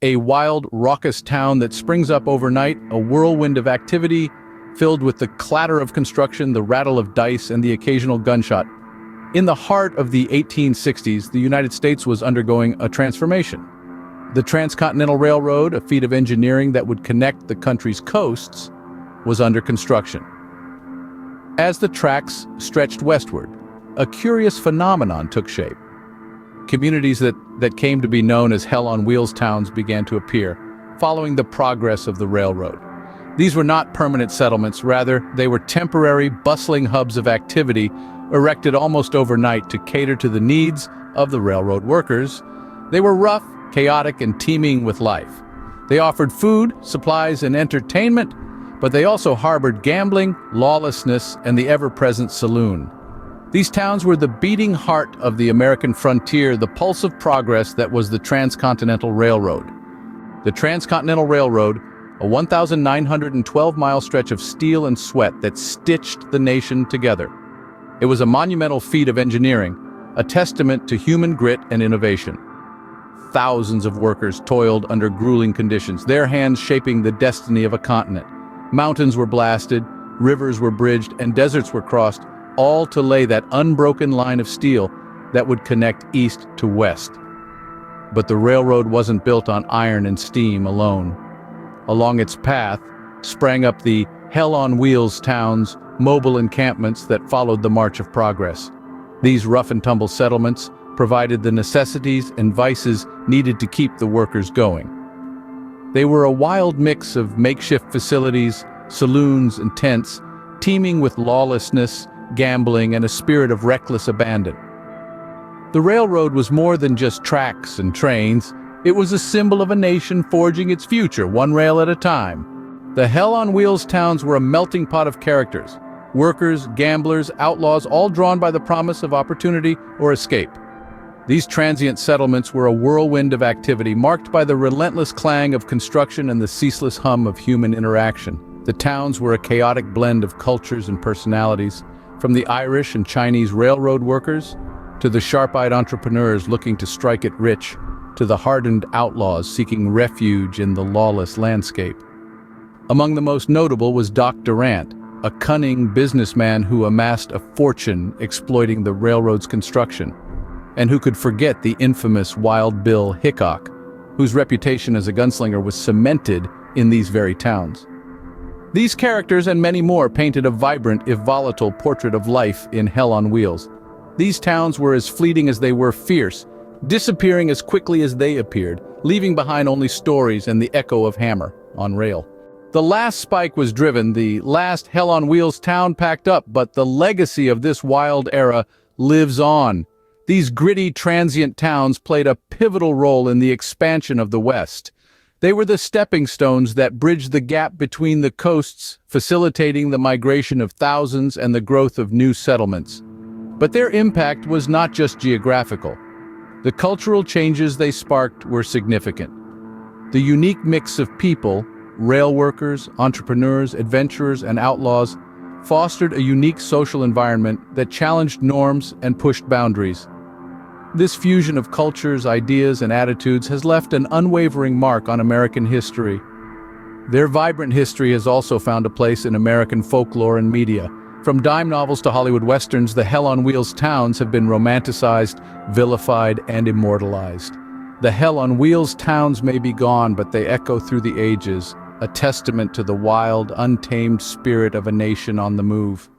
a wild, raucous town that springs up overnight, a whirlwind of activity filled with the clatter of construction, the rattle of dice, and the occasional gunshot. In the heart of the 1860s, the United States was undergoing a transformation. The Transcontinental Railroad, a feat of engineering that would connect the country's coasts, was under construction. As the tracks stretched westward, a curious phenomenon took shape. Communities that came to be known as Hell on Wheels towns began to appear, following the progress of the railroad. These were not permanent settlements, rather, they were temporary, bustling hubs of activity erected almost overnight to cater to the needs of the railroad workers. They were rough, chaotic, and teeming with life. They offered food, supplies, and entertainment, but they also harbored gambling, lawlessness, and the ever-present saloon. These towns were the beating heart of the American frontier, the pulse of progress that was the Transcontinental Railroad. The Transcontinental Railroad, a 1,912-mile stretch of steel and sweat that stitched the nation together. It was a monumental feat of engineering, a testament to human grit and innovation. Thousands of workers toiled under grueling conditions, their hands shaping the destiny of a continent. Mountains were blasted, rivers were bridged, and deserts were crossed, all to lay that unbroken line of steel that would connect east to west. But the railroad wasn't built on iron and steam alone. Along its path sprang up the Hell on Wheels towns, mobile encampments that followed the march of progress. These rough-and-tumble settlements provided the necessities and vices needed to keep the workers going. They were a wild mix of makeshift facilities, saloons, and tents, teeming with lawlessness, gambling, and a spirit of reckless abandon. The railroad was more than just tracks and trains. It was a symbol of a nation forging its future, one rail at a time. The Hell on Wheels towns were a melting pot of characters. Workers, gamblers, outlaws, all drawn by the promise of opportunity or escape. These transient settlements were a whirlwind of activity, marked by the relentless clang of construction and the ceaseless hum of human interaction. The towns were a chaotic blend of cultures and personalities, from the Irish and Chinese railroad workers, to the sharp-eyed entrepreneurs looking to strike it rich, to the hardened outlaws seeking refuge in the lawless landscape. Among the most notable was Doc Durant, a cunning businessman who amassed a fortune exploiting the railroad's construction, and who could forget the infamous Wild Bill Hickok, whose reputation as a gunslinger was cemented in these very towns. These characters and many more painted a vibrant, if volatile, portrait of life in Hell on Wheels. These towns were as fleeting as they were fierce, disappearing as quickly as they appeared, leaving behind only stories and the echo of hammer on rail. The last spike was driven, the last Hell on Wheels town packed up, but the legacy of this wild era lives on. These gritty, transient towns played a pivotal role in the expansion of the West. They were the stepping stones that bridged the gap between the coasts, facilitating the migration of thousands and the growth of new settlements. But their impact was not just geographical. The cultural changes they sparked were significant. The unique mix of people, rail workers, entrepreneurs, adventurers, and outlaws, fostered a unique social environment that challenged norms and pushed boundaries. This fusion of cultures, ideas, and attitudes has left an unwavering mark on American history. Their vibrant history has also found a place in American folklore and media. From dime novels to Hollywood westerns, the Hell on Wheels towns have been romanticized, vilified, and immortalized. The Hell on Wheels towns may be gone, but they echo through the ages, a testament to the wild, untamed spirit of a nation on the move.